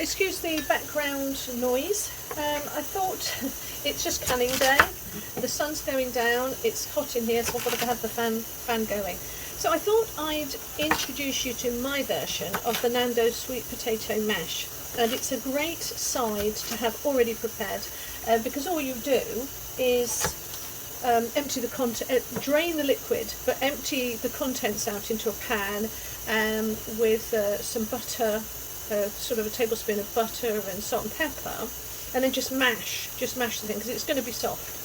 excuse the background noise. I thought it's just canning day. The sun's going down. It's hot in here, so I've got to have the fan going. So I thought I'd introduce you to my version of the Nando sweet potato mash, and it's a great side to have already prepared because all you do is empty the drain the liquid, but empty the contents out into a pan with some butter, sort of a tablespoon of butter and salt and pepper, and then just mash the thing because it's going to be soft.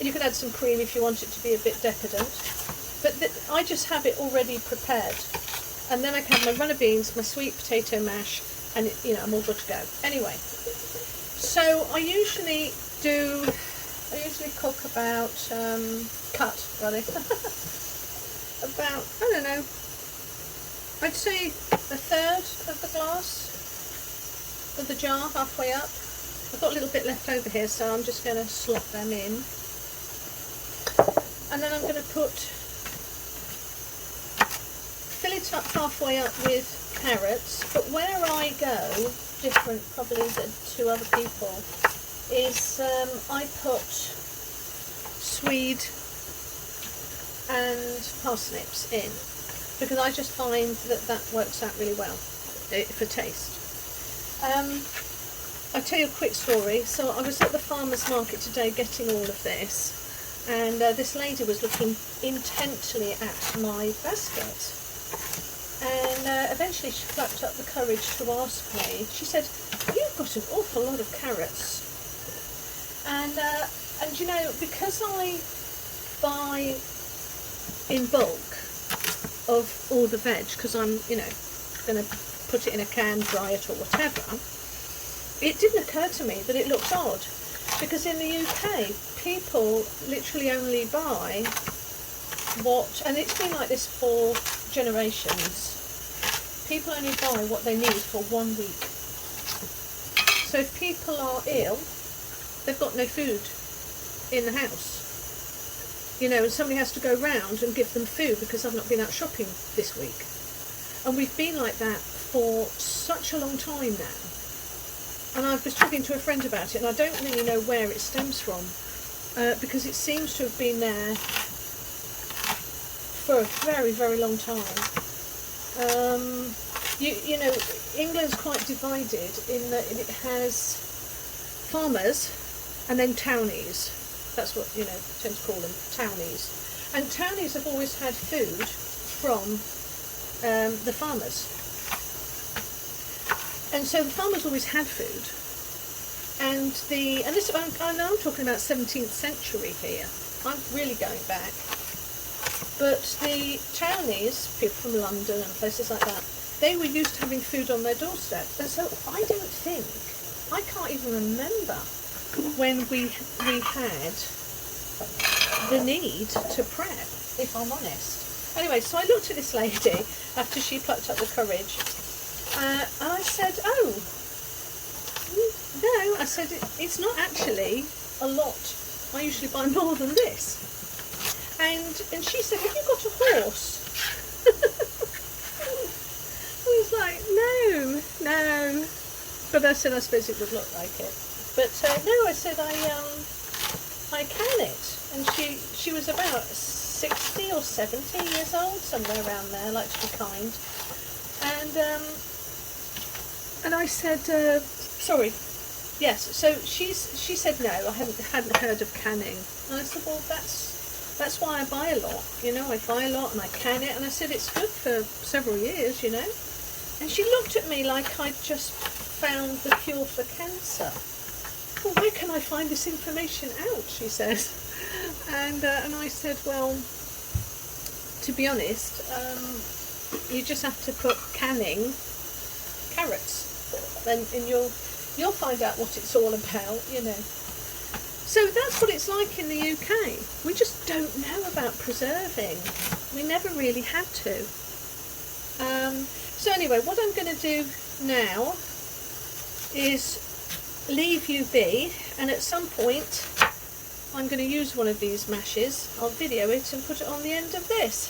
You can add some cream if you want it to be a bit decadent, but I just have it already prepared, and then I can have my runner beans, my sweet potato mash, and I'm all good to go. Anyway, so I usually cook about, about, I don't know, I'd say a third of the glass of the jar, halfway up. I've got a little bit left over here, so I'm just going to slot them in. And then I'm going to fill it up halfway up with carrots, but where I go, different probably to other people, is I put swede and parsnips in, because I just find that works out really well for taste. I'll tell you a quick story. So I was at the farmer's market today getting all of this, and this lady was looking intently at my basket, and eventually she plucked up the courage to ask me. She said, "You've got an awful lot of carrots." And because I buy in bulk of all the veg, because I'm going to put it in a can, dry it or whatever, it didn't occur to me that it looks odd, because in the UK people literally only buy and it's been like this for generations, people only buy what they need for 1 week. So if people are ill, they've got no food in the house, and somebody has to go round and give them food because I've not been out shopping this week. And we've been like that for such a long time now. And I was talking to a friend about it, and I don't really know where it stems from, because it seems to have been there for a very, very long time. England's quite divided in that it has farmers and then townies. That's what tend to call them, townies. And townies have always had food from the farmers, and so the farmers always had food. And I'm talking about 17th century here. I'm really going back. But the townies, people from London and places like that, they were used to having food on their doorstep. And so I can't even remember when we had the need to prep, if I'm honest. Anyway, so I looked at this lady after she plucked up the courage, and I said, "Oh, no," I said, "it's not actually a lot. I usually buy more than this." And she said, "Have you got a horse?" I was like, no. But I said, I suppose it would look like it. But no, I said, I can it. And she was about 60 or 70 years old, somewhere around there, I like to be kind. And I said, sorry, yes. So she said, no, I hadn't heard of canning. And I said, well, that's why I buy a lot. I buy a lot and I can it. And I said, it's good for several years, And she looked at me like I'd just found the cure for cancer. "Well, where can I find this information out?" she says. And I said, well, to be honest, you just have to put canning carrots, and you'll find out what it's all about, So that's what it's like in the UK. We just don't know about preserving. We never really had to. So anyway, what I'm going to do now is leave you be, and at some point I'm going to use one of these mashes. I'll video it and put it on the end of this.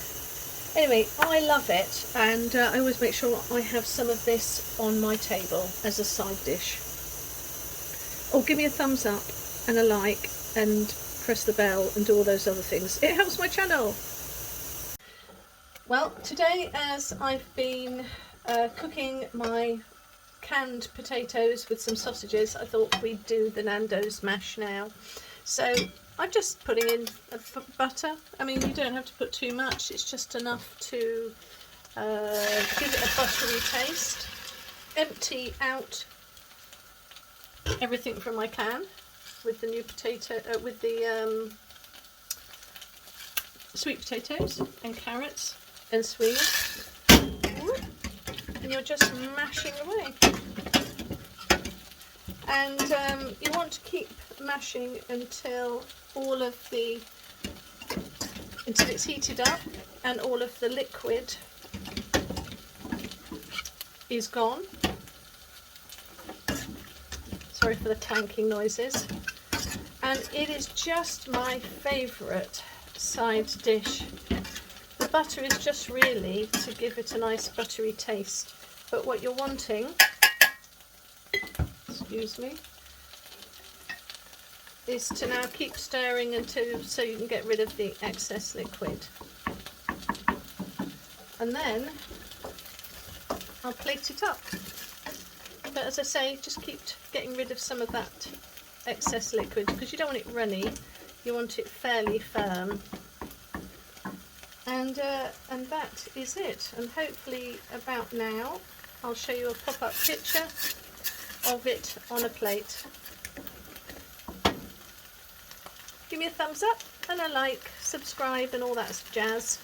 Anyway, I love it, and I always make sure I have some of this on my table as a side dish. Or give me a thumbs up and a like and press the bell and do all those other things. It helps my channel. Well, today as I've been cooking my canned potatoes with some sausages, I thought we'd do the Nando's mash now. So I'm just putting in butter. I mean, you don't have to put too much, it's just enough to give it a buttery taste. Empty out everything from my can with the new potato, with the sweet potatoes and carrots and swings, and you're just mashing away. And you want to keep mashing until until it's heated up and all of the liquid is gone. Sorry for the clanking noises. And it is just my favourite side dish. The butter is just really to give it a nice buttery taste. But what you're wanting, excuse me, is to now keep stirring so you can get rid of the excess liquid. And then I'll plate it up. But as I say, just keep getting rid of some of that excess liquid, because you don't want it runny, you want it fairly firm. And that is it. And hopefully about now I'll show you a pop-up picture of it on a plate. Give me a thumbs up and a like, subscribe and all that jazz.